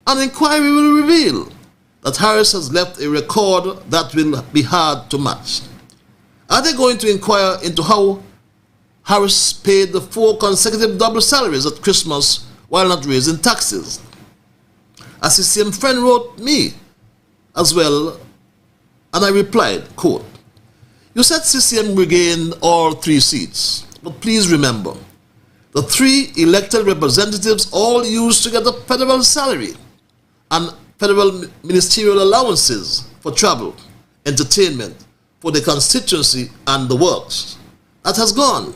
An inquiry will reveal that Harris has left a record that will be hard to match. Are they going to inquire into how Harris paid the 4 consecutive double salaries at Christmas while not raising taxes? A CCM friend wrote me as well, and I replied, quote, "You said CCM regained all 3 seats, but please remember, the 3 elected representatives all used to get a federal salary and federal ministerial allowances for travel, entertainment, for the constituency and the works. That has gone.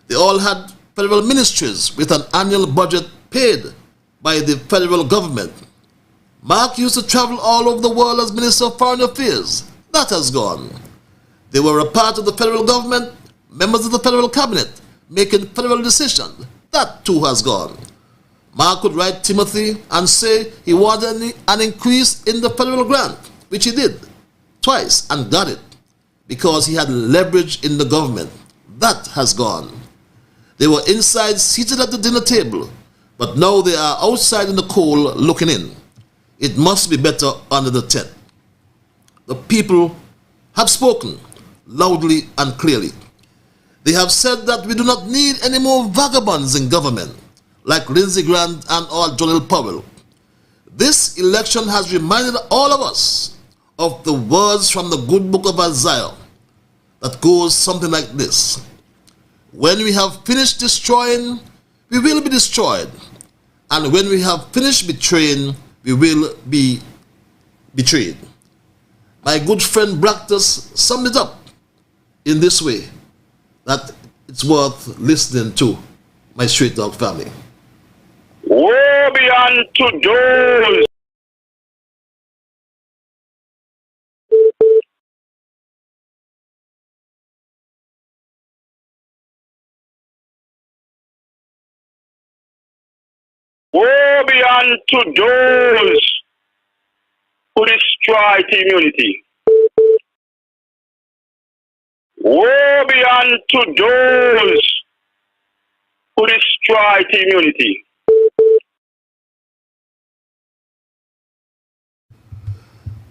They all had federal ministries with an annual budget paid by the federal government. Mark used to travel all over the world as Minister of Foreign Affairs. That has gone. They were a part of the federal government, members of the federal cabinet, making federal decisions. That too has gone. Mark would write Timothy and say he wanted an increase in the federal grant, which he did twice and got it because he had leverage in the government. That has gone. They were inside seated at the dinner table, but now they are outside in the cold looking in. It must be better under the tent. The people have spoken loudly and clearly. They have said that we do not need any more vagabonds in government, like Lindsey Graham and or Jonel Powell. This election has reminded all of us of the words from the good book of Isaiah that goes something like this. When we have finished destroying, we will be destroyed. And when we have finished betraying, we will be betrayed. My good friend Bractus summed it up in this way that it's worth listening to, my Straight Dog family. Woe be unto those woe be unto those who destroy immunity. Woe be unto those who destroy immunity.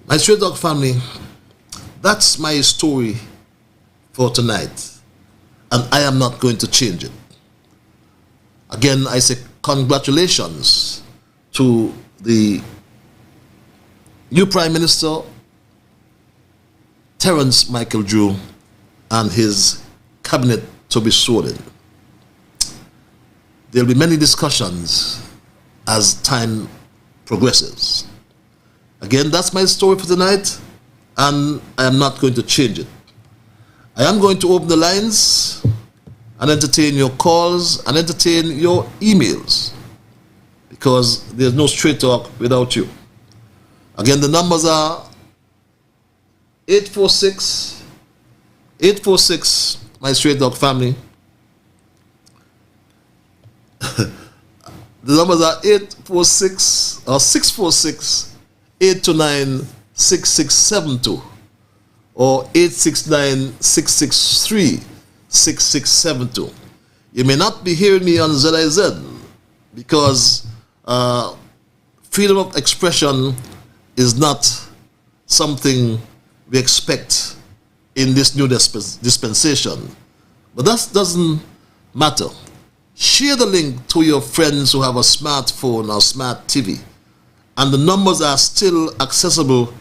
My Straight Dog family, that's my story for tonight, and I am not going to change it. Again, I say congratulations to the new Prime Minister, Terence Michael Drew, and his cabinet to be sworn in. There will be many discussions as time progresses. Again, that's my story for tonight, and I am not going to change it. I am going to open the lines and entertain your calls and entertain your emails, because there's no straight talk without you. Again, the numbers are 846, my Straight Dog family. The numbers are 846 or 646 829 6672 or 869 663 6672. You may not be hearing me on ZIZ because freedom of expression is not something we expect in this new dispensation. But that doesn't matter. Share the link to your friends who have a smartphone or smart TV. And the numbers are still accessible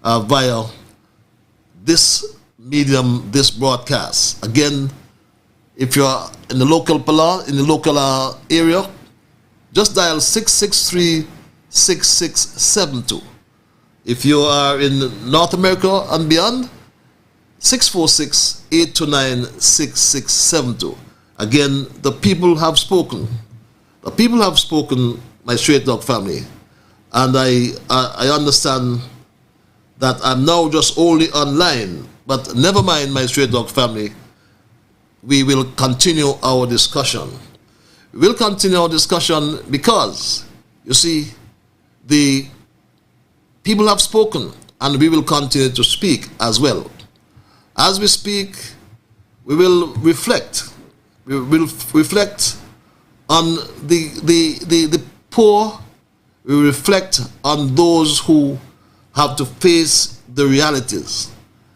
via this medium, this broadcast. Again, if you're in the local area, just dial 663-6672. If you are in North America and beyond, 646-829-6672. Again, the people have spoken. The people have spoken, my Straight Dog family. And I understand that I'm now just only online, but never mind, my Straight Dog family. We will continue our discussion. We will continue our discussion because, you see, the people have spoken, and we will continue to speak as well. As we speak, we will reflect. We will reflect on the poor we reflect on those who have to face the realities.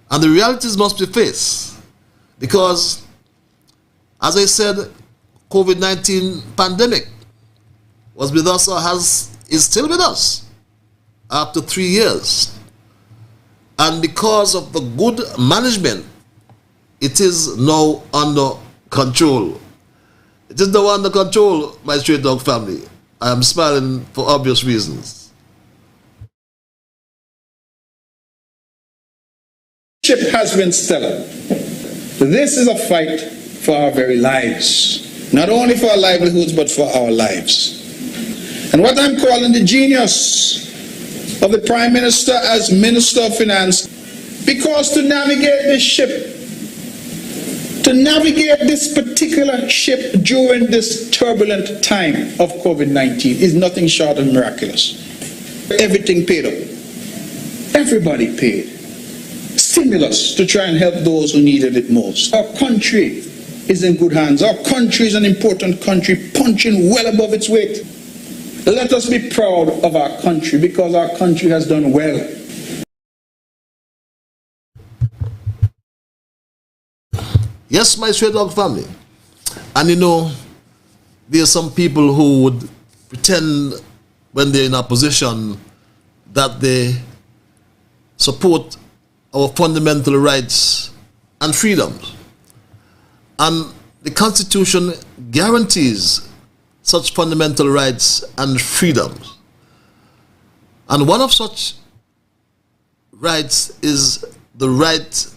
And the realities must be faced because, as I said, COVID-19 pandemic was with us or is still with us after 3 years. And because of the good management, it is now under control. It is now under control, my Straight Dog family. I am smiling for obvious reasons. Ship has been stellar. This is a fight for our very lives. Not only for our livelihoods, but for our lives. And what I'm calling the genius of the Prime Minister as Minister of Finance, because to navigate this ship, to navigate this particular ship during this turbulent time of COVID-19 is nothing short of miraculous. Everything paid up. Everybody paid. Stimulus to try and help those who needed it most. Our country is in good hands. Our country is an important country, punching well above its weight. Let us be proud of our country because our country has done well. Yes, my Straight Dog family. And you know, there are some people who would pretend when they're in opposition that they support our fundamental rights and freedoms. And the Constitution guarantees such fundamental rights and freedoms. And one of such rights is the right,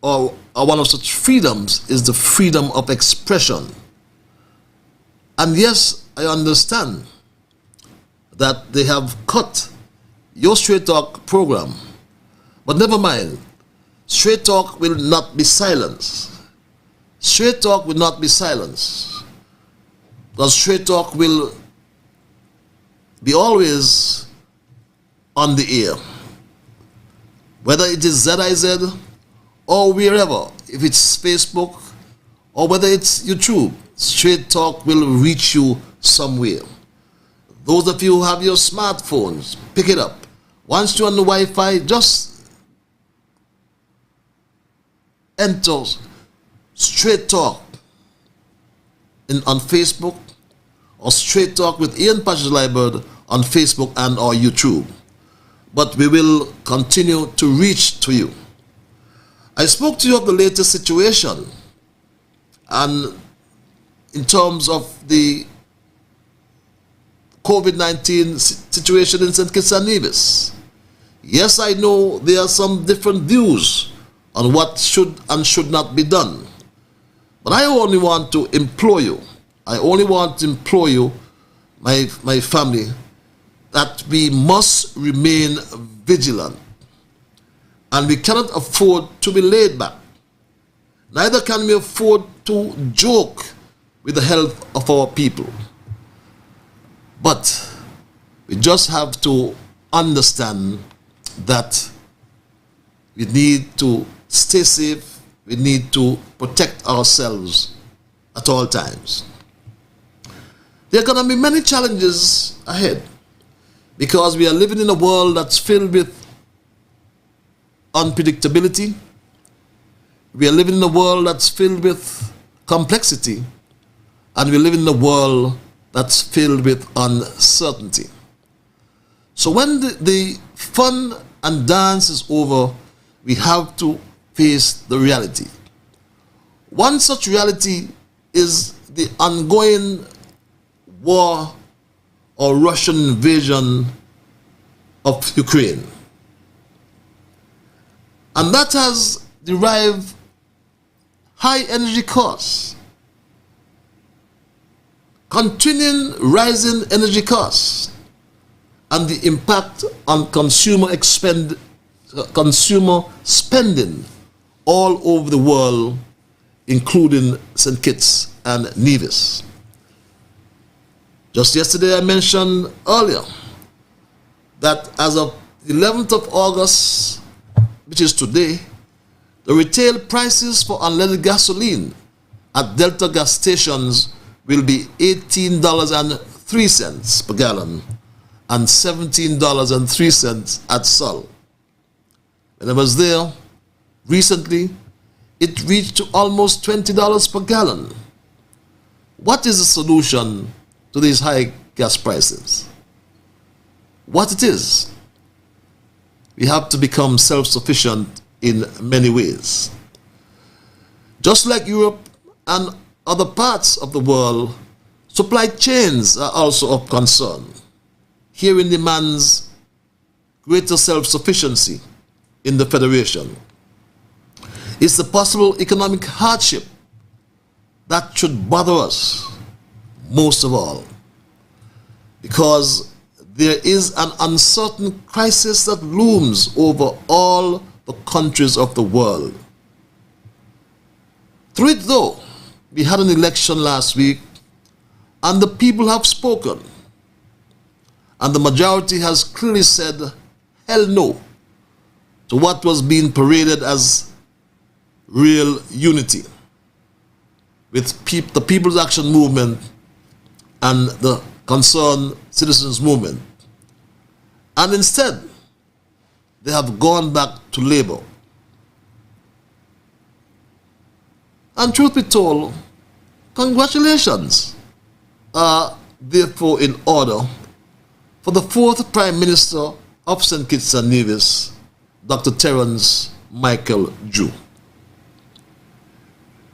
or one of such freedoms is the freedom of expression. And yes, I understand that they have cut your Straight Talk program, but never mind. Straight Talk will not be silenced. Straight Talk will not be silenced. Because Straight Talk will be always on the air. Whether it is ZIZ or wherever, if it's Facebook or whether it's YouTube, Straight Talk will reach you somewhere. Those of you who have your smartphones, pick it up. Once you're on the Wi-Fi, just enter Straight Talk on Facebook, or Straight Talk with Ian Patches Liburd on Facebook and or YouTube. But we will continue to reach to you. I spoke to you of the latest situation and in terms of the COVID-19 situation in St. Kitts and Nevis. Yes, I know there are some different views on what should and should not be done. But I only want to implore you, my family, that we must remain vigilant. And we cannot afford to be laid back. Neither can we afford to joke with the health of our people. But we just have to understand that we need to stay safe. We need to protect ourselves at all times. There are going to be many challenges ahead because we are living in a world that's filled with unpredictability. We are living in a world that's filled with complexity, and we live in a world that's filled with uncertainty. So when the fun and dance is over, we have to face the reality. One such reality is the ongoing war or Russian invasion of Ukraine. And that has derived high energy costs, continuing rising energy costs, and the impact on consumer spending all over the world, including St. Kitts and Nevis. Just yesterday I mentioned earlier that as of the 11th of August, which is today, the retail prices for unleaded gasoline at Delta gas stations will be $18.03 per gallon, and $17.03 at Sol. When I was there recently, it reached to almost $20 per gallon. What is the solution to these high gas prices? What it is? We have to become self-sufficient in many ways. Just like Europe and other parts of the world, supply chains are also of concern. Herein demands greater self-sufficiency in the Federation. It's the possible economic hardship that should bother us most of all, because there is an uncertain crisis that looms over all the countries of the world. Through it, though, we had an election last week, and the people have spoken, and the majority has clearly said hell no to what was being paraded as real unity with the People's Action Movement and the Concerned Citizens Movement. And instead, they have gone back to Labour. And truth be told, congratulations are therefore in order for the fourth Prime Minister of St. Kitts and Nevis, Dr. Terence Michael Drew.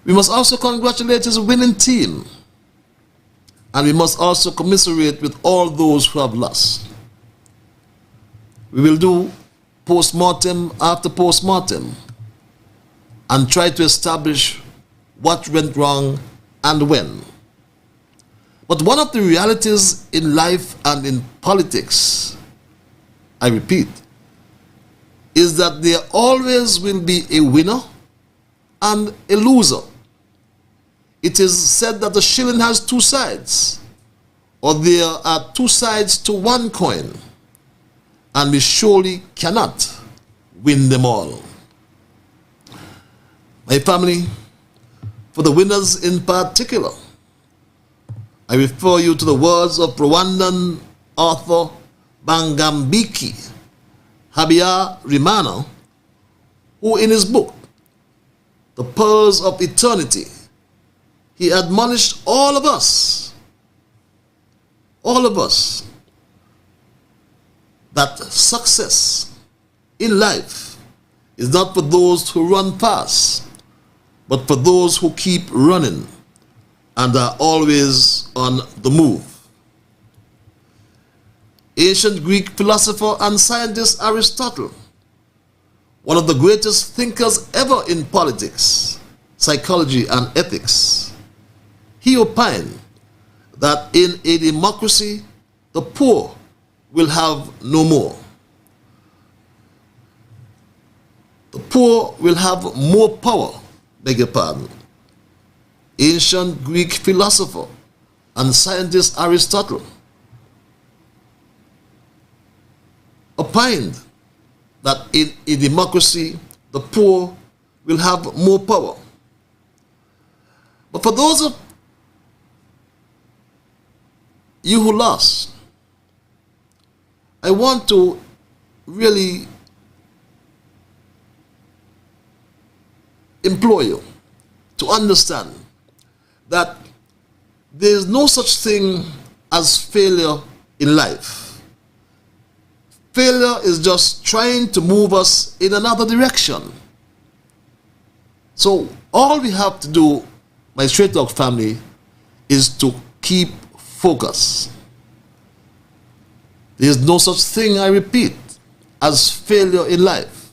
We must also congratulate his winning team, and we must also commiserate with all those who have lost. We will do post-mortem after post-mortem and try to establish what went wrong and when. But one of the realities in life and in politics, I repeat, is that there always will be a winner and a loser. It is said that the shilling has two sides, or there are two sides to one coin, and we surely cannot win them all. My family, for the winners in particular, I refer you to the words of Rwandan author Bangambiki Habyarimana, who in his book, The Pearls of Eternity, he admonished all of us, that success in life is not for those who run fast, but for those who keep running and are always on the move. Ancient Greek philosopher and scientist Aristotle, one of the greatest thinkers ever in politics, psychology, and ethics, he opined that in a democracy, the poor will have no more. The poor will have more power, beg your pardon. Ancient Greek philosopher and scientist Aristotle opined that in a democracy, the poor will have more power. But for those of you who lost, I want to really implore you to understand that there is no such thing as failure in life. Failure is just trying to move us in another direction. So all we have to do, my Straight Talk family, is to keep focus. There is no such thing, I repeat, as failure in life.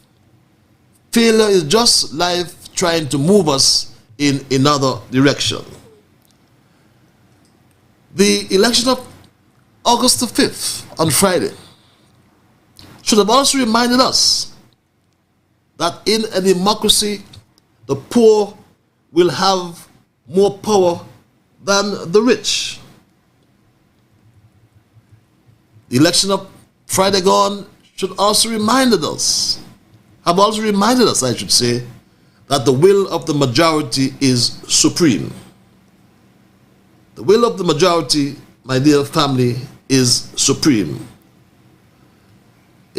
Failure is just life trying to move us in another direction. The election of August the 5th on Friday should have also reminded us that in a democracy, the poor will have more power than the rich. The election of Friday gone should also reminded us, I should say, that the will of the majority is supreme. The will of the majority, my dear family, is supreme.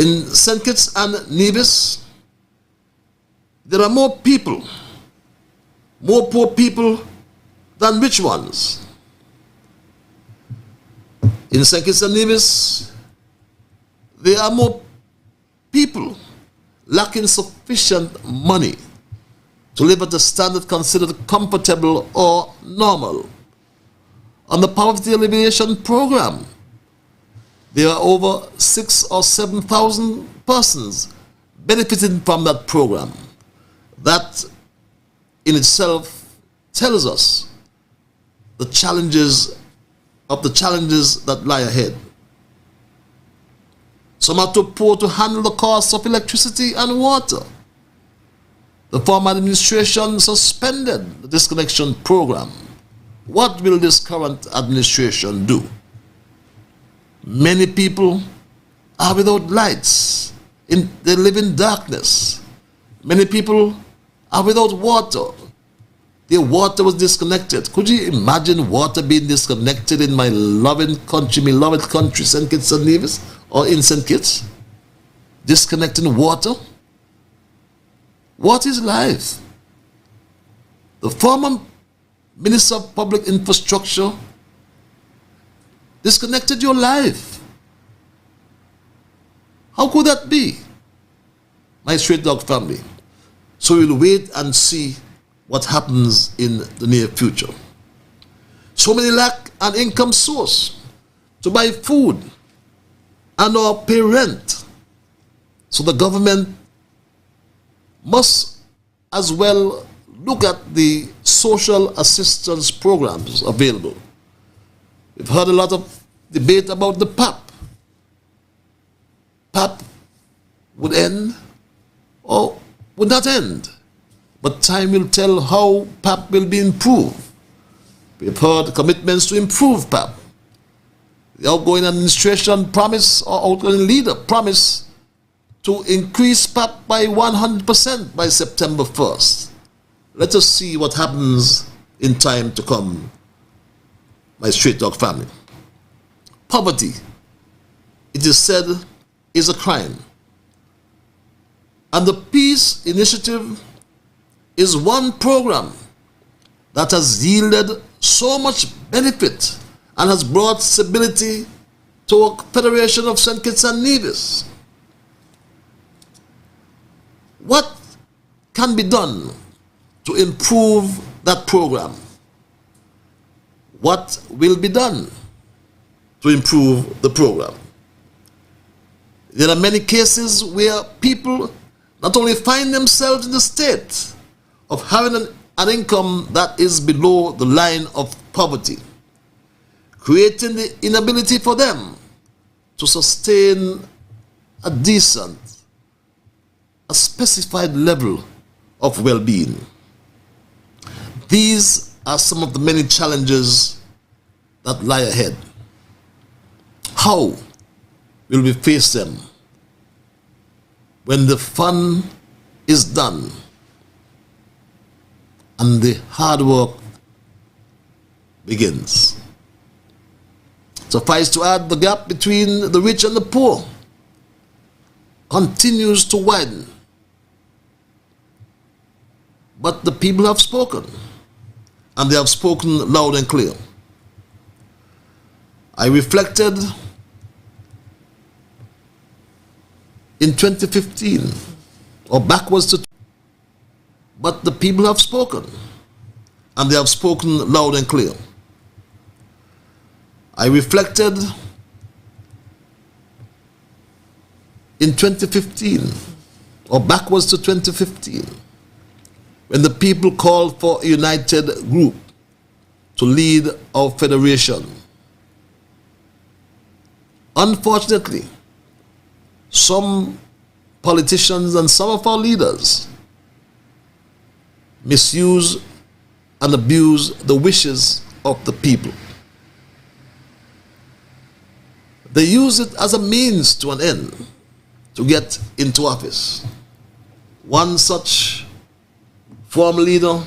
In St. Kitts and Nevis, there are more people, more poor people than rich ones. In St. Kitts and Nevis, there are more people lacking sufficient money to live at a standard considered comfortable or normal. On the poverty alleviation program, there are over 6,000 or 7,000 persons benefiting from that program. That in itself tells us the challenges that lie ahead. Some are too poor to handle the cost of electricity and water. The former administration suspended the disconnection program. What will this current administration do? Many people are without lights. They live in darkness. Many people are without water. Their water was disconnected. Could you imagine water being disconnected in my loving country, my beloved country, St. Kitts and Nevis, or in St. Kitts? Disconnecting water? What is life? The former Minister of Public Infrastructure disconnected your life. How could that be? My straight dog family. So we'll wait and see what happens in the near future. So many lack an income source to buy food and or pay rent. So the government must as well look at the social assistance programs available. We've heard a lot of debate about the PAP. PAP would end or would not end. But time will tell how PAP will be improved. We've heard commitments to improve PAP. The outgoing administration promise, or outgoing leader promise to increase PAP by 100% by September 1st. Let us see what happens in time to come, my straight dog family. Poverty, it is said, is a crime. And the Peace Initiative is one program that has yielded so much benefit and has brought stability to a Federation of St. Kitts and Nevis. What can be done to improve that program? What will be done to improve the program? There are many cases where people not only find themselves in the state of having an income that is below the line of poverty, creating the inability for them to sustain a decent, a specified level of well-being. These are some of the many challenges that lie ahead. How will we face them when the fun is done and the hard work begins? Suffice to add, the gap between the rich and the poor continues to widen. But the people have spoken, and they have spoken loud and clear. I reflected in 2015, or backwards to, but the people have spoken, and they have spoken loud and clear. I reflected in 2015, or backwards to 2015, when the people called for a united group to lead our federation. Unfortunately, some politicians and some of our leaders misuse and abuse the wishes of the people. They use it as a means to an end to get into office. One such former leader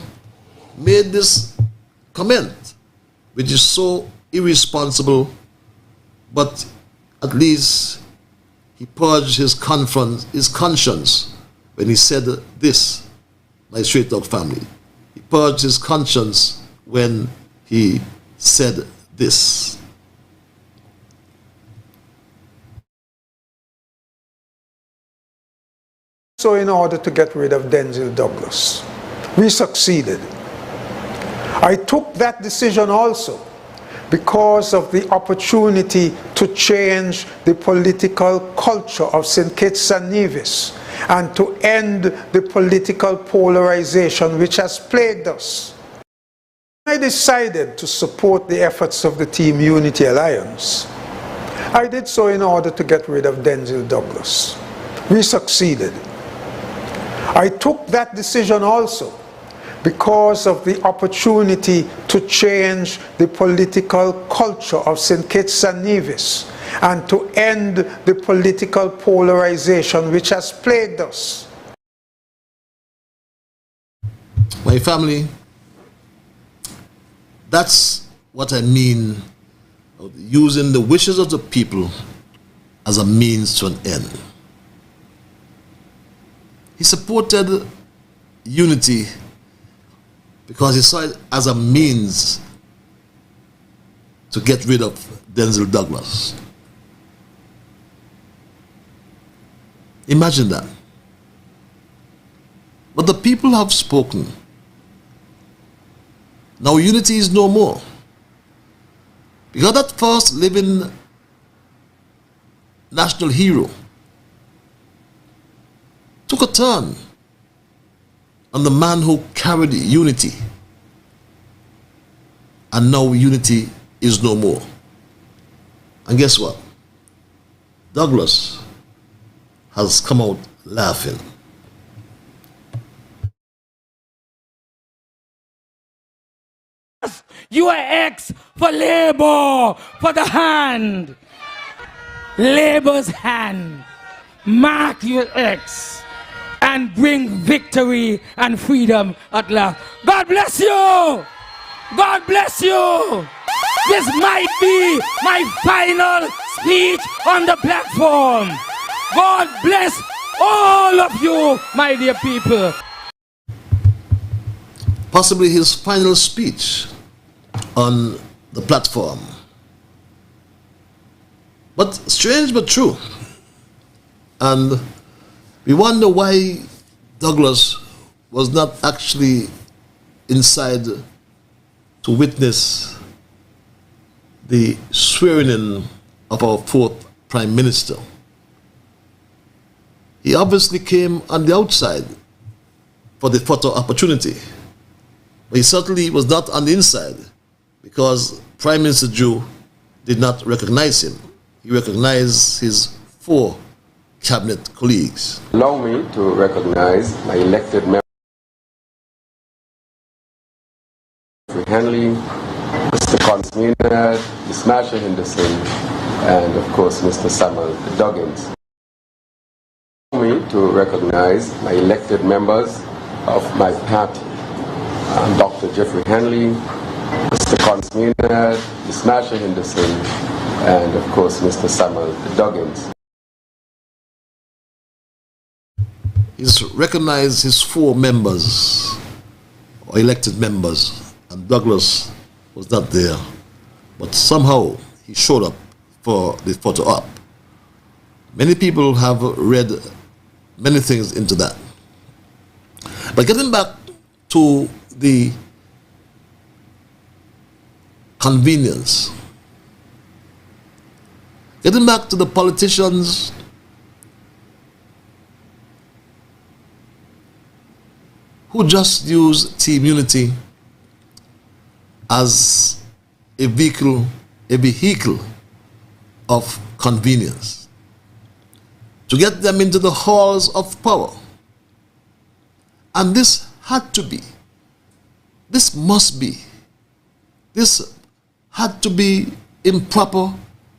made this comment, which is so irresponsible, but at least he purged his conscience when he said this, my straight dog family. He purged his conscience when he said this. So in order to get rid of Denzel Douglas, we succeeded. I took that decision also because of the opportunity to change the political culture of St. Kitts and Nevis and to end the political polarization which has plagued us. I decided to support the efforts of the Team Unity Alliance. I did so in order to get rid of Denzel Douglas. We succeeded. I took that decision also because of the opportunity to change the political culture of St. Kitts and Nevis and to end the political polarization which has plagued us. My family, that's what I mean of using the wishes of the people as a means to an end. He supported unity because he saw it as a means to get rid of Denzel Douglas. Imagine that. But the people have spoken. Now unity is no more. Because that first living national hero took a turn on the man who carried unity. And now unity is no more. And guess what? Douglas has come out laughing. You are X for labor, for the hand. Labor's hand. Mark your X and bring victory and freedom at last. God bless you. God bless you. This might be my final speech on the platform. God bless all of you, my dear people. Possibly his final speech on the platform. But strange but true. And we wonder why Douglas was not actually inside to witness the swearing in of our fourth Prime Minister. He obviously came on the outside for the photo opportunity. But he certainly was not on the inside because Prime Minister Jew did not recognize him. He recognized his four cabinet colleagues. Allow me to recognize my elected member, Henley, Mr. Consmina, Ms. Masha Henderson, and of course Mr. Samuel Duggins. Allow me to recognize my elected members of my party, Dr. Jeffrey Henley, Mr. Consmina, Ms. Masha Henderson, and of course Mr. Samuel Duggins. He's recognized his four members, or elected members, and Douglas was not there. But somehow he showed up for the photo op. Many people have read many things into that. But getting back to the convenience, getting back to the politicians who just use Team Unity as a vehicle of convenience to get them into the halls of power. And this had to be, this must be, this had to be improper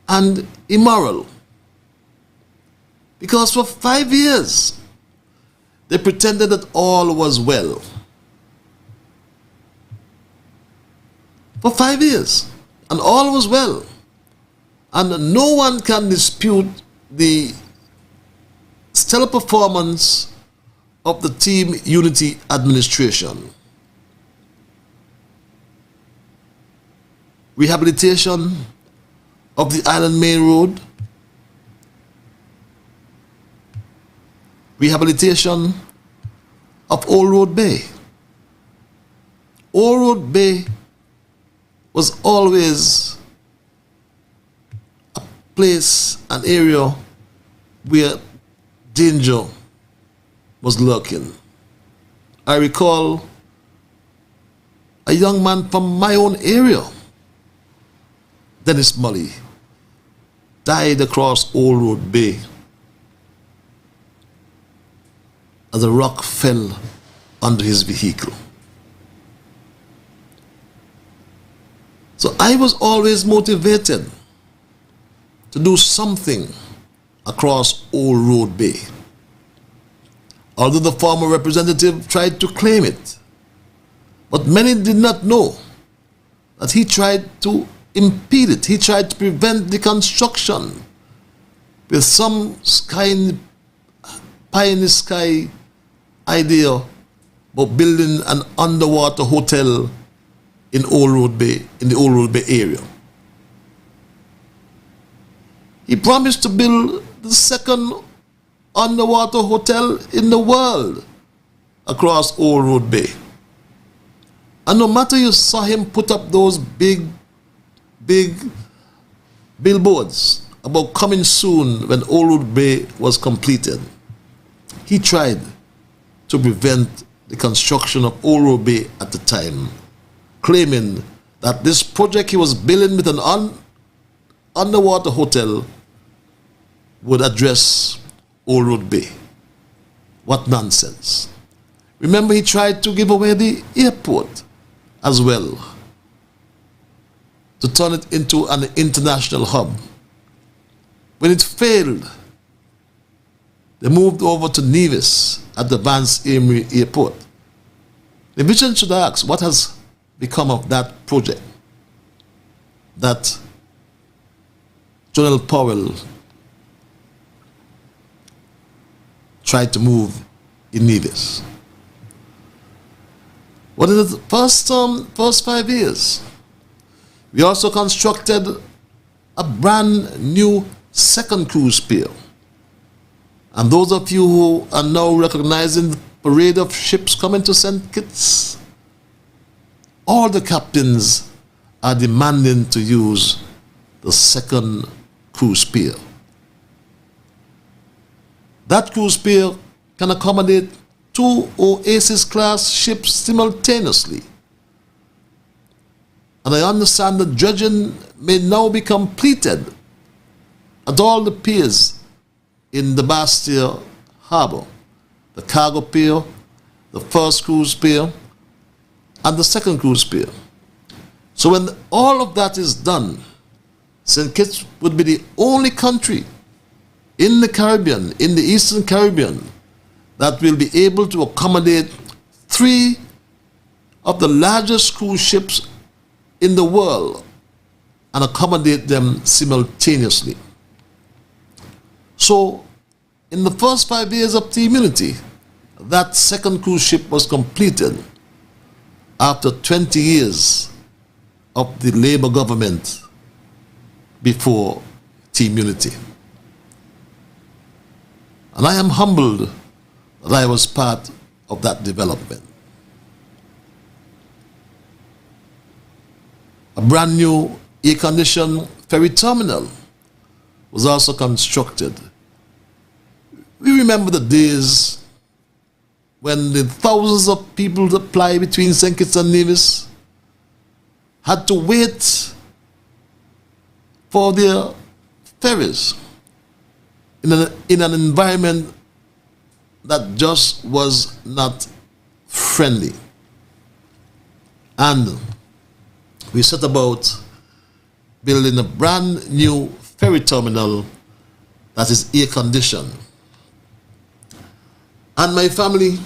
and immoral. Because for 5 years, they pretended that all was well. For 5 years, and all was well. And no one can dispute the stellar performance of the Team Unity administration, rehabilitation of the Island Main Road, rehabilitation of Old Road Bay. Old Road Bay was always a place, an area where danger was lurking. I recall a young man from my own area, Dennis Mully, died across Old Road Bay as a rock fell under his vehicle. So I was always motivated to do something across Old Road Bay. Although the former representative tried to claim it, but many did not know that he tried to impede it. He tried to prevent the construction with some pie in the sky idea about building an underwater hotel in Old Road Bay, in the Old Road Bay area. He promised to build the second underwater hotel in the world across Old Road Bay. And no matter you saw him put up those big billboards about coming soon when Old Road Bay was completed, he tried to prevent the construction of Old Road Bay at the time, claiming that this project he was building with an underwater hotel would address Old Road Bay. What nonsense. Remember, he tried to give away the airport as well, to turn it into an international hub. When it failed, they moved over to Nevis at the Vance Amory Airport. The vision should ask, what has become of that project that General Powell tried to move in Nevis? What is the first 5 years? We also constructed a brand new second cruise pier. And those of you who are now recognizing the parade of ships coming to St. Kitts, all the captains are demanding to use the second cruise pier. That cruise pier can accommodate 2 Oasis-class ships simultaneously. And I understand that dredging may now be completed at all the piers in the Bastia Harbour, the cargo pier, the first cruise pier, and the second cruise pier. So when all of that is done, St. Kitts would be the only country in the Caribbean, in the Eastern Caribbean, that will be able to accommodate 3 of the largest cruise ships in the world and accommodate them simultaneously. So, in the first 5 years of Team Unity, that second cruise ship was completed after 20 years of the Labour government before Team Unity. And I am humbled that I was part of that development. A brand new air-conditioned ferry terminal was also constructed. We remember the days when the thousands of people that ply between St. Kitts and Nevis had to wait for their ferries in an environment that just was not friendly. And we set about building a brand new ferry terminal that is air conditioned. And my family,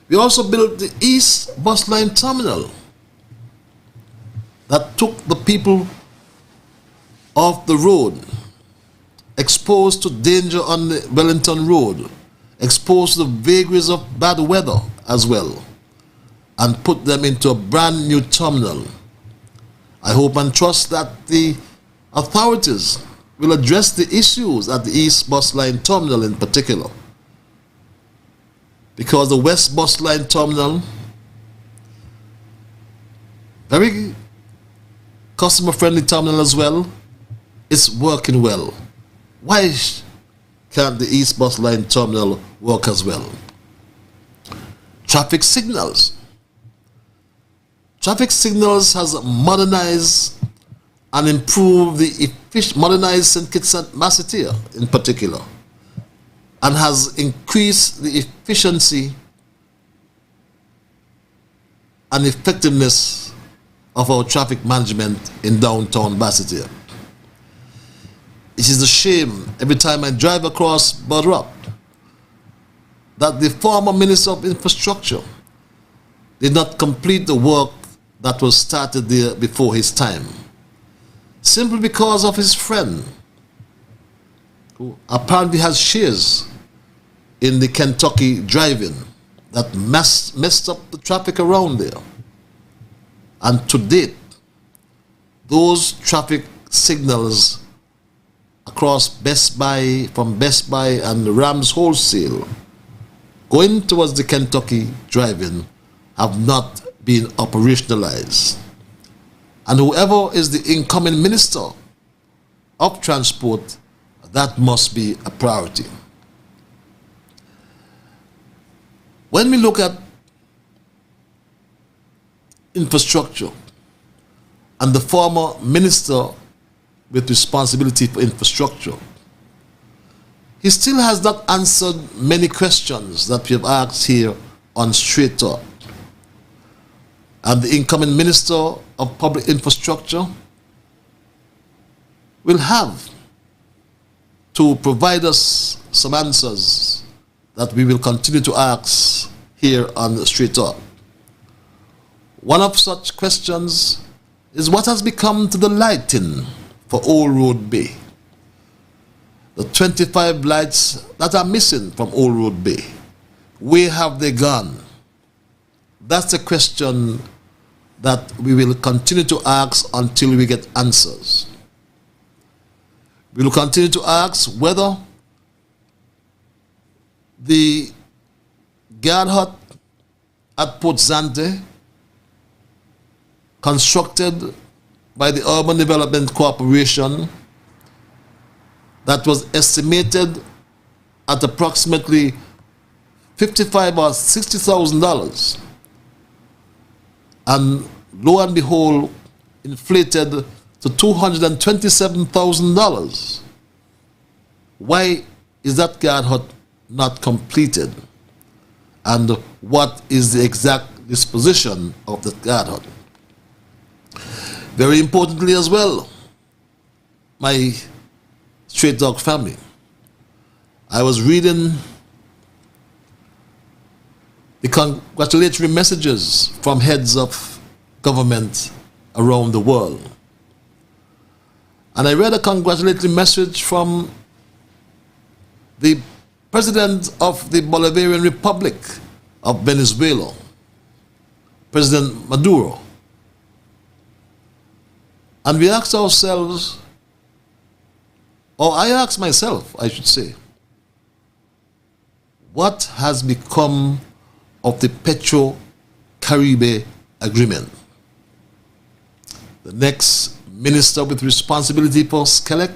we also built the East Bus Line Terminal that took the people off the road, exposed to danger on the Wellington Road, exposed to the vagaries of bad weather as well, and put them into a brand new terminal. I hope and trust that the authorities will address the issues at the East Bus Line Terminal in particular, because the West Bus Line Terminal, very customer-friendly terminal as well, is working well. Why can't the East Bus Line Terminal work as well? Traffic signals. Traffic signals has modernized and improved modernized St. Kitts and Basseterre in particular, and has increased the efficiency and effectiveness of our traffic management in downtown Basseterre. It is a shame every time I drive across Liburd that the former Minister of Infrastructure did not complete the work that was started there before his time, simply because of his friend, who apparently has shares in the Kentucky driving that messed up the traffic around there. And to date, those traffic signals across from Best Buy and Rams Wholesale going towards the Kentucky driving have not been operationalized. And whoever is the incoming Minister of Transport, that must be a priority. When we look at infrastructure and the former Minister with responsibility for infrastructure, he still has not answered many questions that we have asked here on Straight Talk. And the incoming Minister of Public Infrastructure will have to provide us some answers that we will continue to ask here on Straight Talk. One of such questions is what has become to the lighting for Old Road Bay? The 25 lights that are missing from Old Road Bay, where have they gone? That's a question that we will continue to ask until we get answers. We will continue to ask whether the guard hut at Port Zante, constructed by the Urban Development Corporation, that was estimated at approximately $55,000 or $60,000, and lo and behold, inflated to $227,000. Why is that guard hut not completed? And what is the exact disposition of the guard hut? Very importantly as well, my Straight Talk family, I was reading the congratulatory messages from heads of government around the world. And I read a congratulatory message from the President of the Bolivarian Republic of Venezuela, President Maduro. And we asked ourselves, or I asked myself, I should say, what has become of the Petro-Caribe agreement? The next minister with responsibility for SCELEC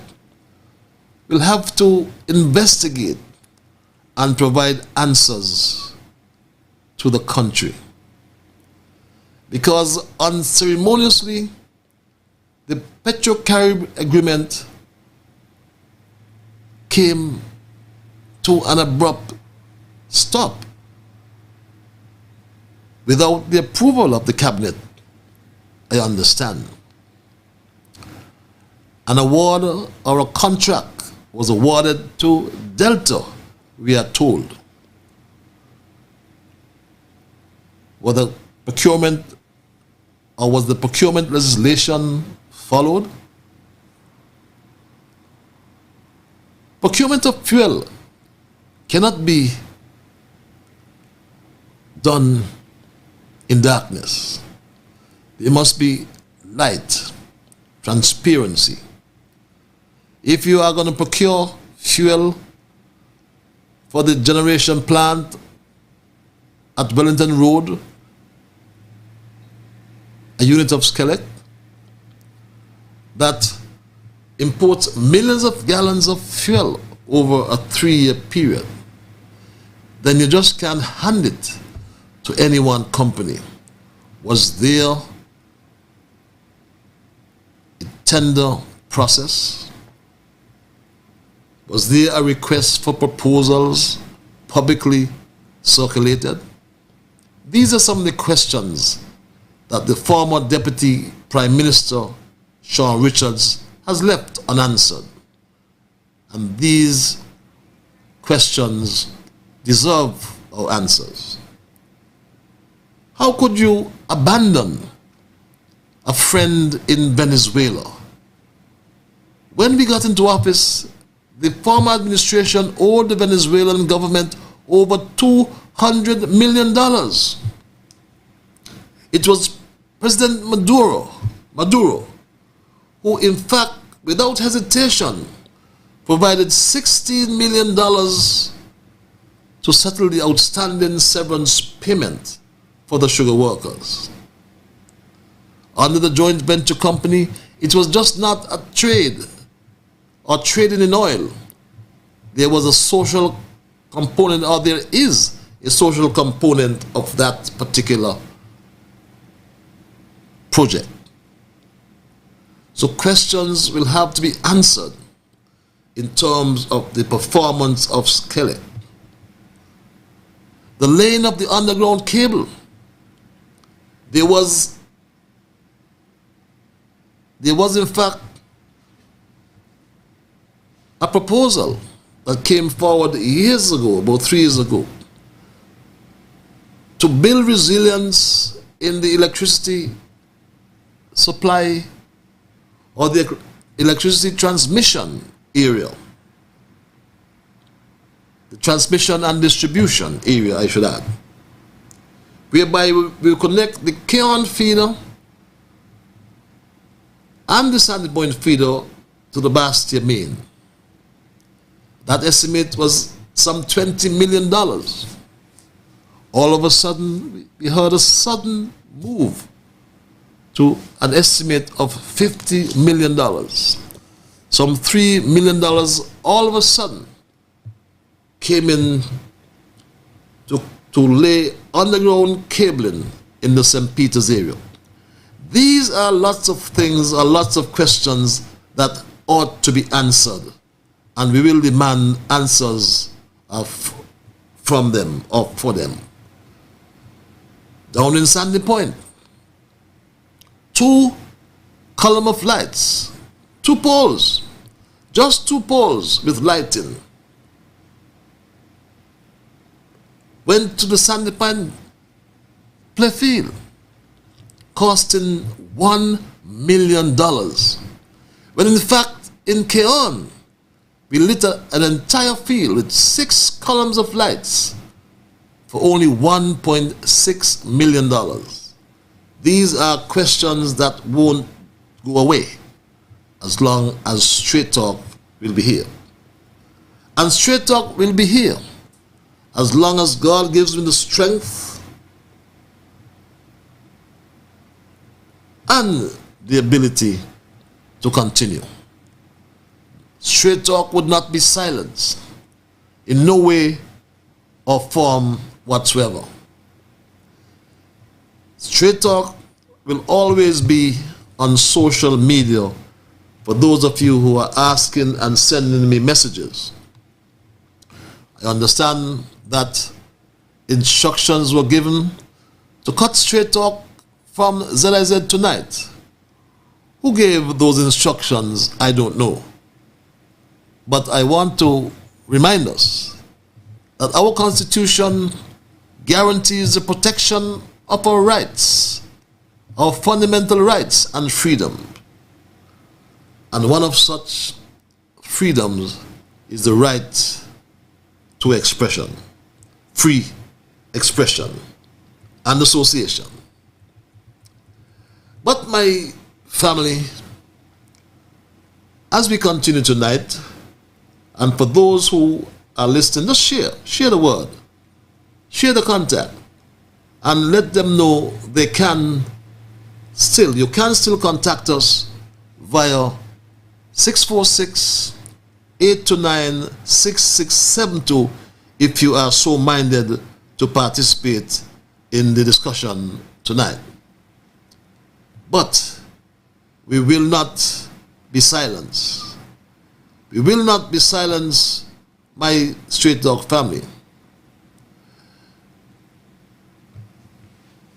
will have to investigate and provide answers to the country. Because unceremoniously, the Petro-Caribe agreement came to an abrupt stop without the approval of the cabinet, I understand. An award or a contract was awarded to Delta, we are told. Was the procurement legislation followed? Procurement of fuel cannot be done in darkness. There must be light, transparency. If you are going to procure fuel for the generation plant at Wellington Road, a unit of Skellig that imports millions of gallons of fuel over a 3-year period, then you just can't hand it to any one company. Was there a tender process? Was there a request for proposals publicly circulated? These are some of the questions that the former Deputy Prime Minister, Sean Richards, has left unanswered. And these questions deserve our answers. How could you abandon a friend in Venezuela? When we got into office, the former administration owed the Venezuelan government over $200 million. It was President Maduro, who in fact, without hesitation, provided $16 million to settle the outstanding severance payment for the sugar workers. Under the joint venture company, it was just not a trade or trading in oil. There was a social component, or there is a social component of that particular project. So questions will have to be answered in terms of the performance of Skellig. The laying of the underground cable. There was in fact a proposal that came forward years ago, about 3 years ago, to build resilience in the electricity supply or the electricity transmission area. The transmission and distribution area, I should add, whereby we connect the Keon feeder and the Sandy Point feeder to the Bastia main. That estimate was some $20 million. All of a sudden, we heard a sudden move to an estimate of $50 million. Some $3 million all of a sudden came in to lay underground cabling in the St. Peter's area. These are lots of things, or lots of questions that ought to be answered, and we will demand answers from them or for them. Down in Sandy Point, 2 column of lights, 2 poles, just 2 poles with lighting, went to the Sandy Point playfield, costing $1 million. When in fact, in Keon, we lit an entire field with 6 columns of lights for only $1.6 million. These are questions that won't go away as long as Straight Talk will be here. And Straight Talk will be here as long as God gives me the strength and the ability to continue. Straight Talk would not be silenced in no way or form whatsoever. Straight Talk will always be on social media for those of you who are asking and sending me messages. I understand that instructions were given to cut Straight Talk from ZIZ tonight. Who gave those instructions, I don't know. But I want to remind us that our Constitution guarantees the protection of our rights, our fundamental rights and freedom. And one of such freedoms is the right to expression, free expression and association. But my family, as we continue tonight, and for those who are listening, just share the word, share the contact, and let them know you can still contact us via 646-829-6672 if you are so minded to participate in the discussion tonight. But we will not be silenced. We will not be silenced, my Straight Dog family.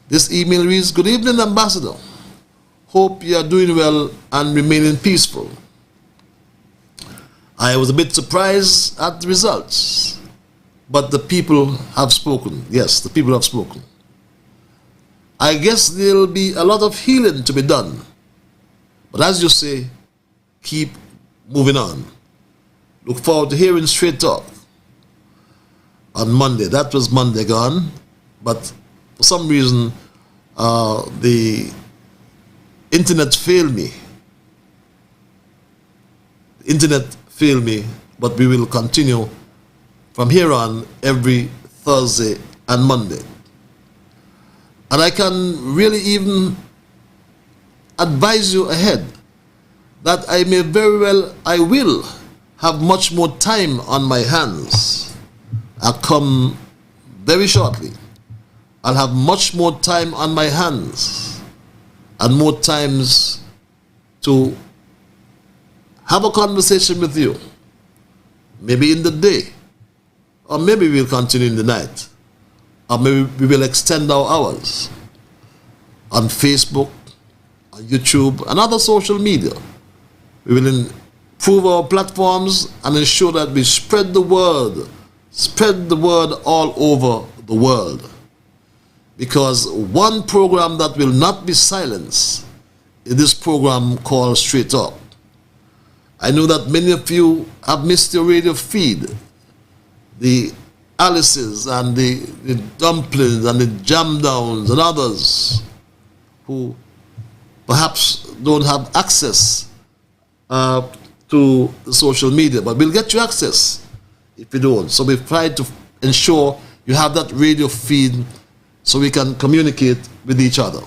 This email reads, "Good evening, Ambassador. Hope you are doing well and remaining peaceful. I was a bit surprised at the results, but the people have spoken." Yes, the people have spoken. "I guess there'll be a lot of healing to be done. But as you say, keep moving on. Look forward to hearing Straight Talk on Monday." That was Monday gone, but for some reason, the internet failed me. But we will continue from here on every Thursday and Monday. And I can really even advise you ahead that I will have much more time on my hands. I'll come very shortly. I'll have much more time on my hands and more times to have a conversation with you. Maybe in the day, or maybe we'll continue in the night, or maybe we will extend our hours on Facebook, on YouTube, and other social media. We will improve our platforms and ensure that we spread the word all over the world. Because one program that will not be silenced is this program called Straight Up. I know that many of you have missed your radio feed. The Alices and the Dumplings and the Jam Downs and others who perhaps don't have access to the social media, but we'll get you access if you don't. So we've tried to ensure you have that radio feed so we can communicate with each other.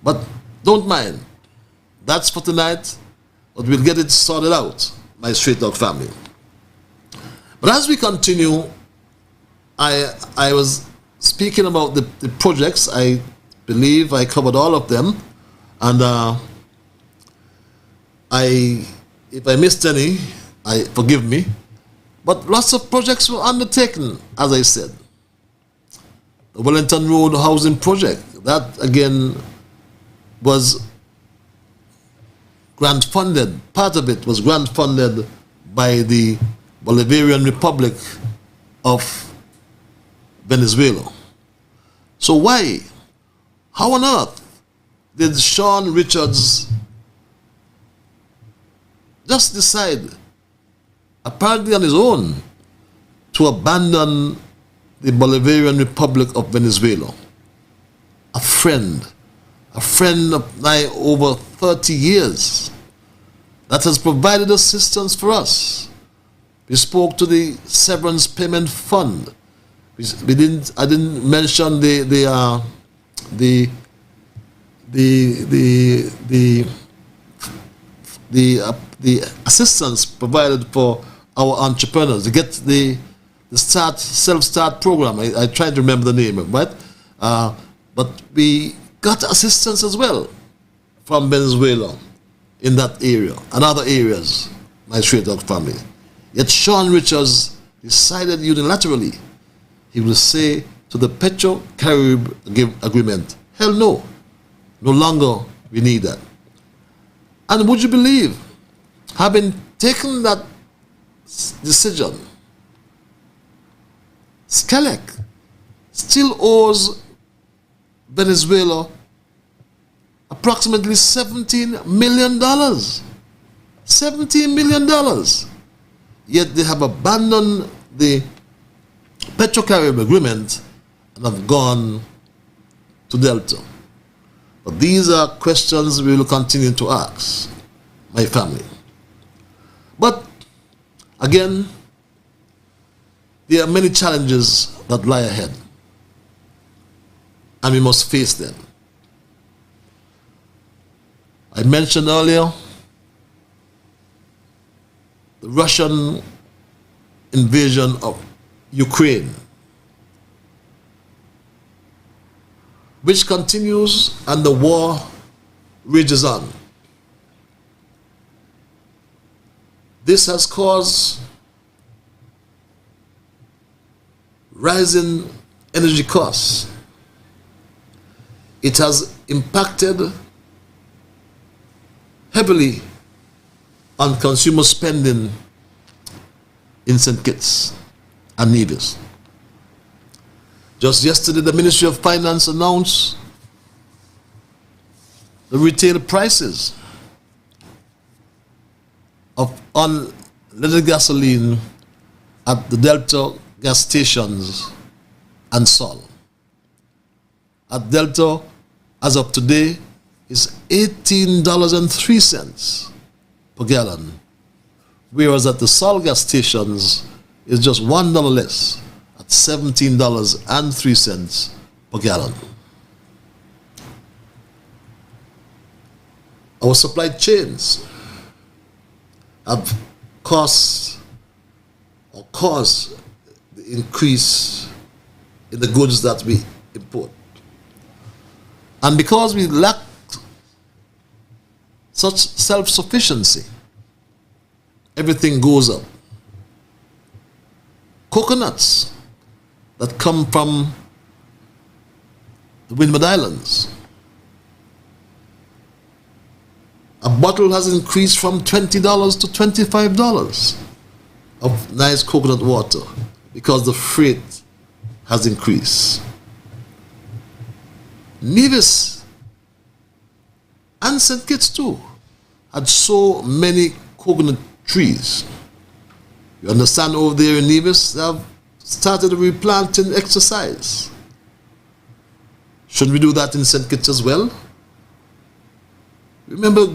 But don't mind, that's for tonight, but we'll get it sorted out, my Straight Dog family. But as we continue, I was speaking about the projects. I believe I covered all of them, and if I missed any, forgive me. But lots of projects were undertaken, as I said. The Wellington Road housing project, that again was grant funded. Part of it was grant funded by the Bolivarian Republic of Venezuela. So why? How on earth did Sean Richards just decide, apparently on his own, to abandon the Bolivarian Republic of Venezuela? A friend of mine over 30 years that has provided assistance for us. We spoke to the Severance Payment Fund. I didn't mention the assistance provided for our entrepreneurs to get the self-start program. I tried to remember the name, right? But we got assistance as well from Venezuela in that area and other areas, my Straight Dog family. Yet Sean Richards decided unilaterally he will say to the Petro-Carib agreement, hell no, no longer we need that. And would you believe, having taken that decision, Skelec still owes Venezuela approximately $17 million. $17 million. yet they have abandoned the Petro-Caribbean agreement and have gone to Delta. But these are questions we will continue to ask, my family. But again, there are many challenges that lie ahead, and we must face them. I mentioned earlier the Russian invasion of Ukraine, which continues and the war rages on. This has caused rising energy costs. It has impacted heavily on consumer spending in St. Kitts and Nevis. Just yesterday, the Ministry of Finance announced the retail prices of unleaded gasoline at the Delta gas stations and Sol. At Delta, as of today, is $18.03 per gallon, whereas at the Sol gas stations is just $1 less at $17.03 per gallon. Our supply chains have caused the increase in the goods that we import. And because we lack such self-sufficiency, everything goes up. Coconuts that come from the Windward Islands, a bottle has increased from $20 to $25 of nice coconut water because the freight has increased. Nevis and St. Kitts too had so many coconut trees. You understand, over there in Nevis, they have started a replanting exercise. Should we do that in St. Kitts as well? Remember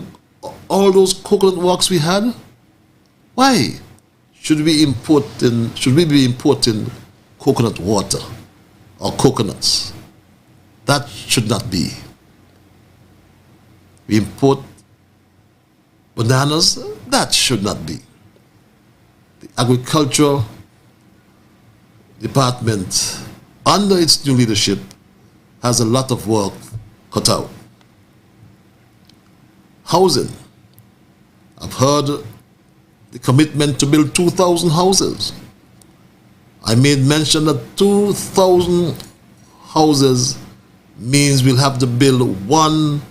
all those coconut walks we had? Why should we be importing coconut water or coconuts? That should not be. We import bananas. That should not be. The Agriculture Department, under its new leadership, has a lot of work cut out. Housing. I've heard the commitment to build 2,000 houses. I made mention that 2,000 houses means we'll have to build one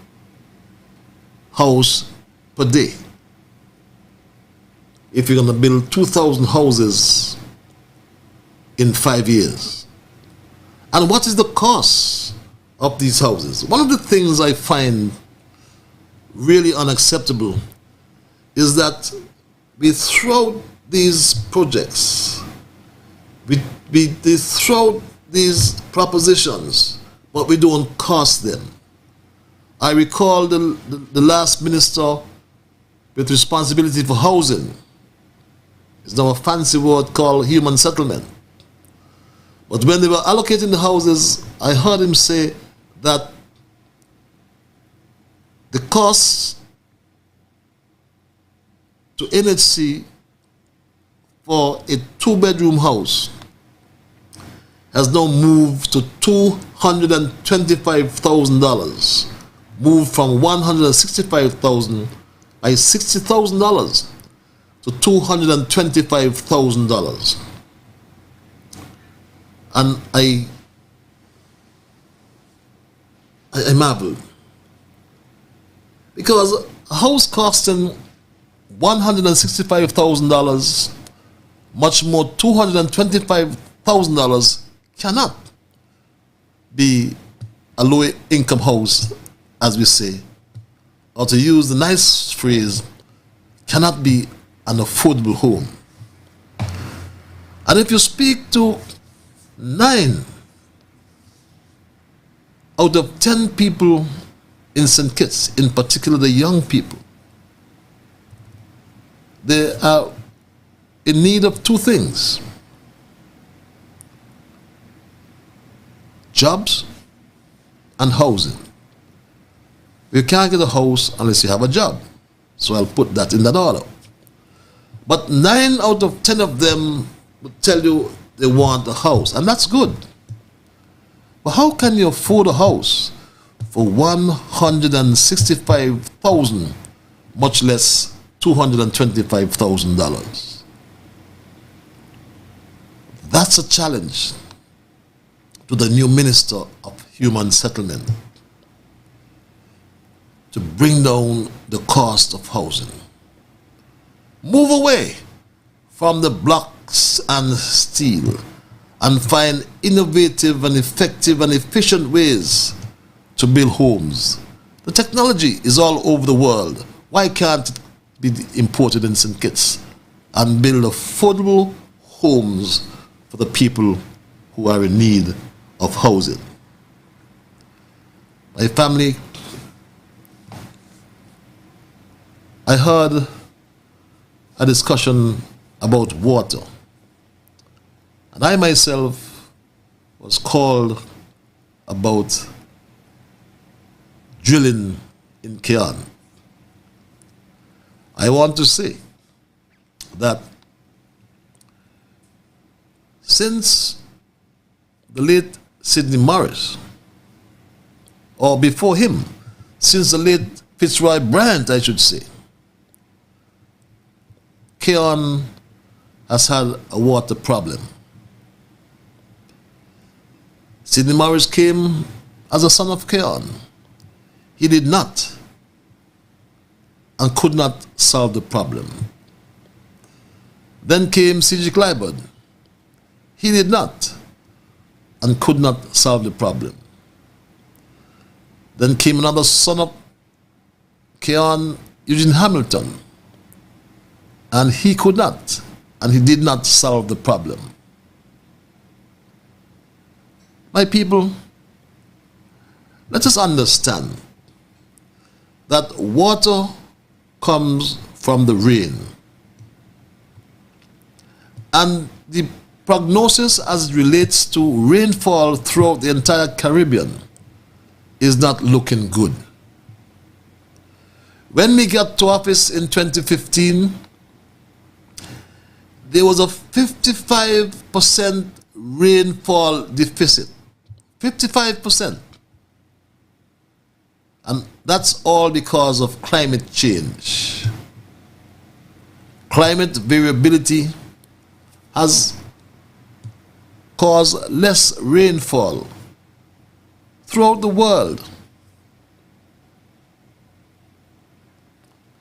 house per day. If you're going to build 2,000 houses in 5 years. And what is the cost of these houses? One of the things I find really unacceptable is that we throw these projects, we throw these propositions, but we don't cost them. I recall the last minister with responsibility for housing. It's now a fancy word called human settlement. But when they were allocating the houses, I heard him say that the cost to NHC for a 2-bedroom house has now moved to $225,000, moved from $165,000 by $60,000 to $225,000. And I marveled, because a house costing $165,000, much more $225,000, cannot be a low-income house, as we say, or to use the nice phrase, cannot be an affordable home. And if you speak to 9 out of 10 people in St. Kitts, in particular the young people, they are in need of 2 things: jobs and housing. You can't get a house unless you have a job. So I'll put that in that order. But 9 out of 10 of them would tell you they want a house, and that's good. But how can you afford a house for $165,000, much less $225,000? That's a challenge to the new Minister of Human Settlement, to bring down the cost of housing. Move away from the blocks and steel and find innovative and effective and efficient ways to build homes. The technology is all over the world. Why can't it be imported in St. Kitts and build affordable homes for the people who are in need of housing? My family, I heard a discussion about water, and I myself was called about drilling in Keon. I want to say that since the late Sidney Morris, or before him, since the late Fitzroy Bryant, I should say, Keon has had a water problem. Sidney Morris came as a son of Keon. He did not and could not solve the problem. Then came C.G. Liburd. He did not and could not solve the problem. Then came another son of Keon, Eugene Hamilton, and he could not, and he did not solve the problem. My people, let us understand that water comes from the rain. And the prognosis as it relates to rainfall throughout the entire Caribbean is not looking good. When we got to office in 2015, there was a 55% rainfall deficit. 55%. And that's all because of climate change. Climate variability has caused less rainfall throughout the world.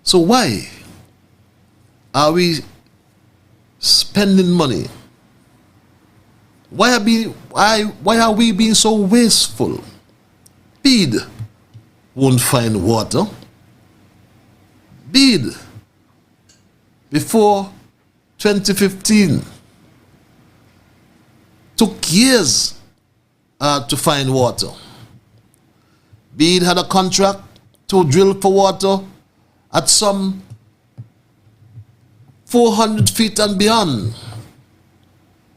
So why are we spending money? Why are we being so wasteful? Bede won't find water. Bede, before 2015, took years to find water. Bede had a contract to drill for water at some 400 feet and beyond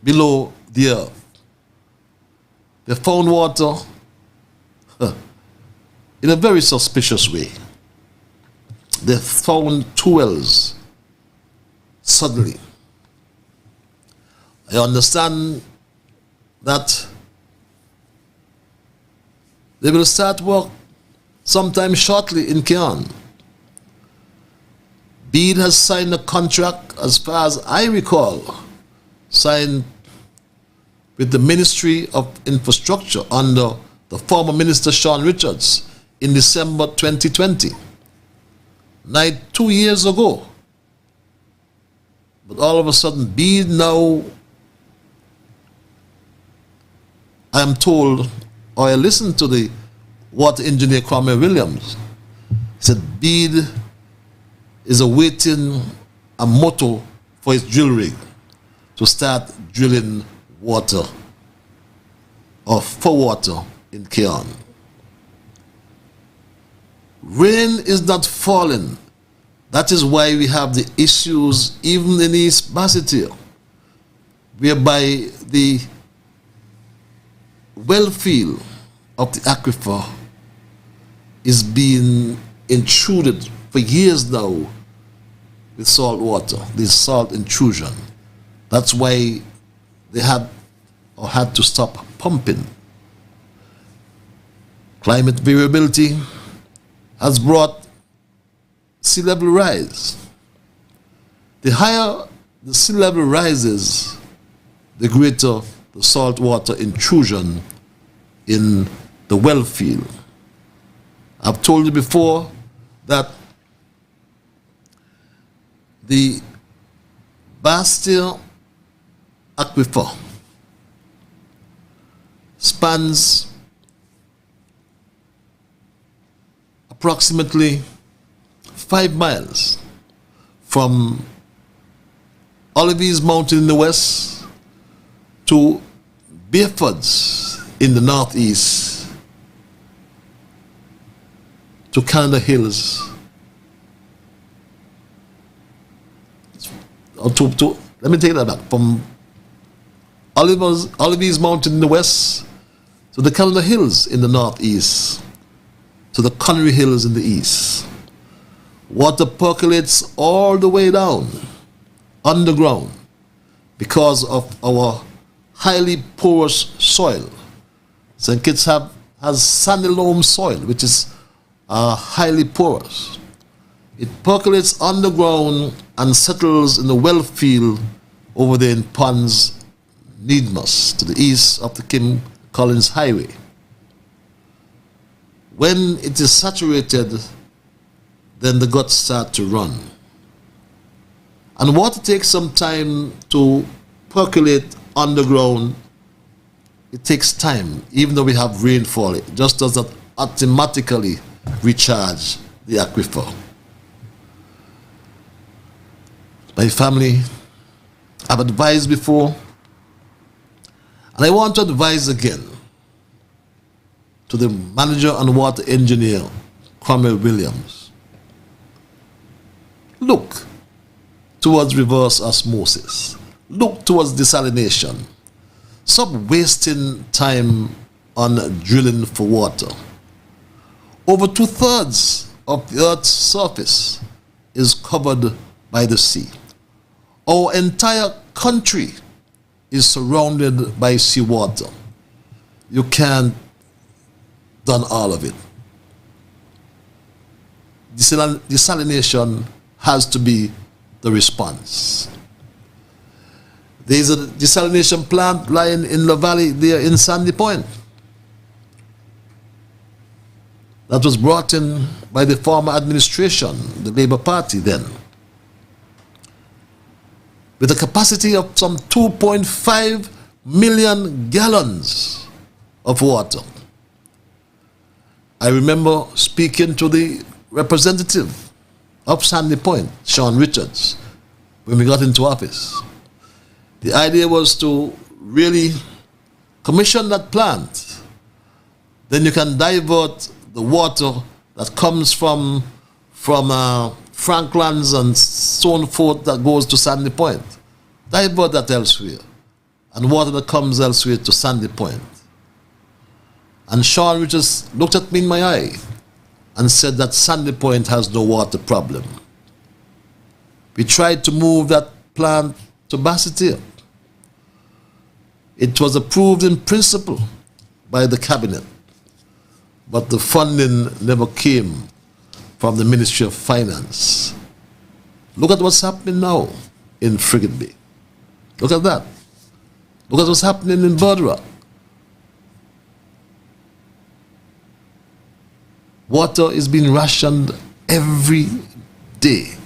below the earth. They found water in a very suspicious way. They found 2 wells suddenly. I understand that they will start work sometime shortly in Keon. Bede has signed a contract, as far as I recall, signed with the Ministry of Infrastructure under the former Minister Sean Richards in December 2020. Now 2 years ago. But all of a sudden, Bede now, I am told, or I listened to the water engineer Kwame Williams, he said Bede is awaiting a motor for his drill rig. to start drilling water or for water in Keon. Rain is not falling. That is why we have the issues even in East Basseterre, whereby the well field of the aquifer is being intruded for years now with salt water, this salt intrusion. That's why they had to stop pumping. Climate variability has brought sea level rise. The higher the sea level rises, the greater the saltwater intrusion in the well field. I've told you before that the Basseterre aquifer spans approximately 5 miles from Olives Mountain in the west to Beaufort's in the northeast to Canada Hills. Let me take that back. From Olives Mountain in the west to the Canada Hills in the northeast to the Connery Hills in the east. Water percolates all the way down underground because of our highly porous soil. St. Kitts has sandy loam soil, which is highly porous. It percolates underground and settles in the well field over there in Ponds, Needmos, to the east of the Kim Collins Highway. When it is saturated, then the guts start to run. And water takes some time to percolate underground. It takes time, even though we have rainfall. It just does not automatically recharge the aquifer. My family, I've advised before, and I want to advise again to the manager and water engineer, Cromwell Williams. Look towards reverse osmosis. Look towards desalination. Stop wasting time on drilling for water. Over 2/3 of the Earth's surface is covered by the sea. Our entire country is surrounded by seawater. You can't done all of it. Desalination has to be the response. There is a desalination plant lying in the valley there in Sandy Point that was brought in by the former administration, the Labour Party then, with a capacity of some 2.5 million gallons of water. I remember speaking to the representative of Sandy Point, Sean Richards, when we got into office. The idea was to really commission that plant. Then you can divert the water that comes from Franklands and so on forth that goes to Sandy Point. Divert that elsewhere. And water that comes elsewhere to Sandy Point. And Sean Richards looked at me in my eye and said that Sandy Point has no water problem. We tried to move that plant to Basseterre. It was approved in principle by the cabinet, but the funding never came from the Ministry of Finance. Look at what's happening now in Frigate Bay. Look at that. Look at what's happening in Bird Rock. Water is being rationed every day,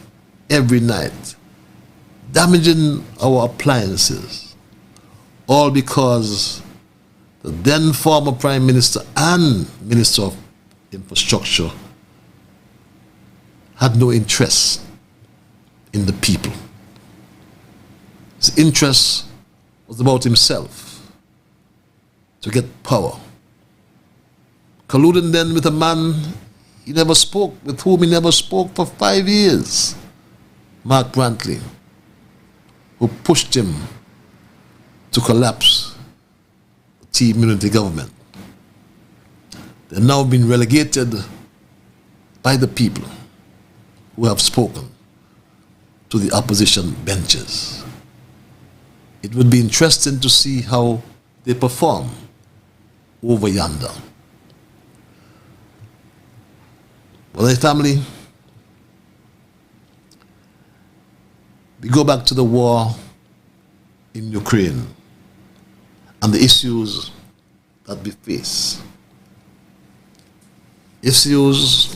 every night, damaging our appliances, all because the then former Prime Minister and Minister of Infrastructure had no interest in the people. His interest was about himself, to get power. Colluding then with a man he never spoke, with whom he never spoke for 5 years, Mark Brantley, who pushed him to collapse the team unity government. They've now been relegated by the people who have spoken to the opposition benches. It would be interesting to see how they perform over yonder. Well, my family, we go back to the war in Ukraine and the issues that we face. Issues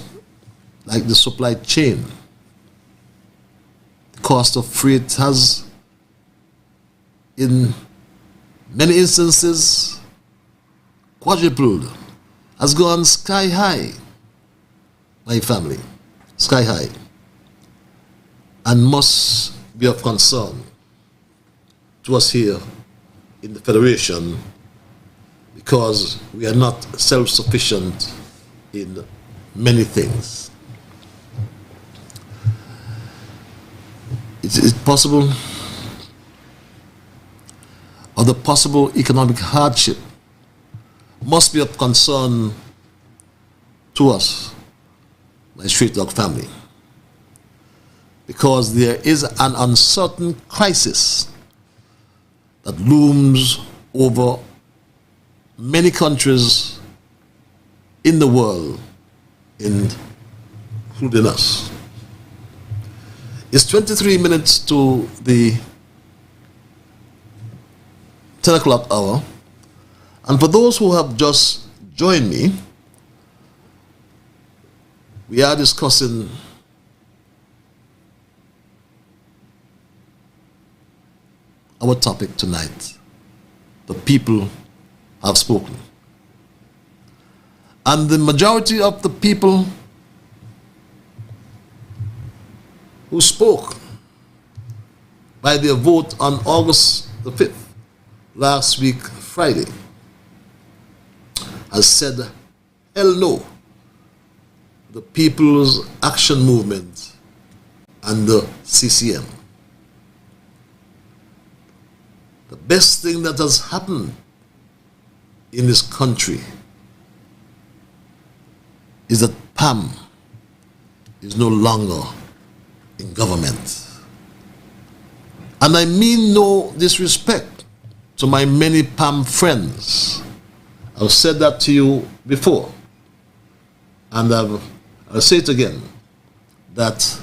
like the supply chain. The cost of freight has, in many instances, quadrupled, has gone sky high, my family, sky high, and must be of concern to us here in the Federation, because we are not self-sufficient in many things. Is it possible, or the possible economic hardship must be of concern to us, my Street Dog family, because there is an uncertain crisis that looms over many countries in the world, including us. It's 23 minutes to the 10 o'clock hour, and for those who have just joined me, we are discussing our topic tonight. The people have spoken. And the majority of the people who spoke by their vote on August the 5th, last week, Friday, has said, hell no, the People's Action Movement and the CCM. The best thing that has happened in this country is that PAM is no longer in government. And I mean no disrespect to my many PAM friends. I've said that to you before, and I'll say it again, that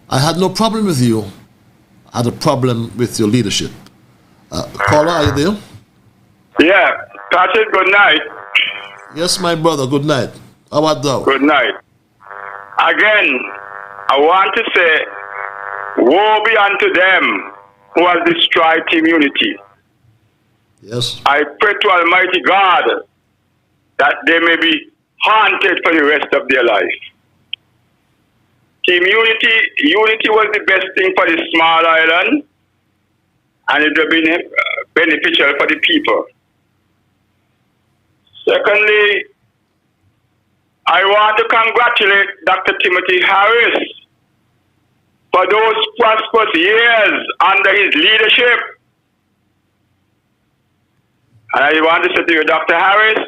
I had no problem with you. I had a problem with your leadership. Caller, are you there? Yeah, Patrick, good night. Yes, my brother, good night. How about thou? Good night. Again, I want to say, woe be unto them who have destroyed Team Unity. Yes. I pray to Almighty God that they may be haunted for the rest of their life. Team Unity was the best thing for the small island, and it will be beneficial for the people. Secondly, I want to congratulate Dr. Timothy Harris for those prosperous years under his leadership. And I want to say to you, Dr. Harris,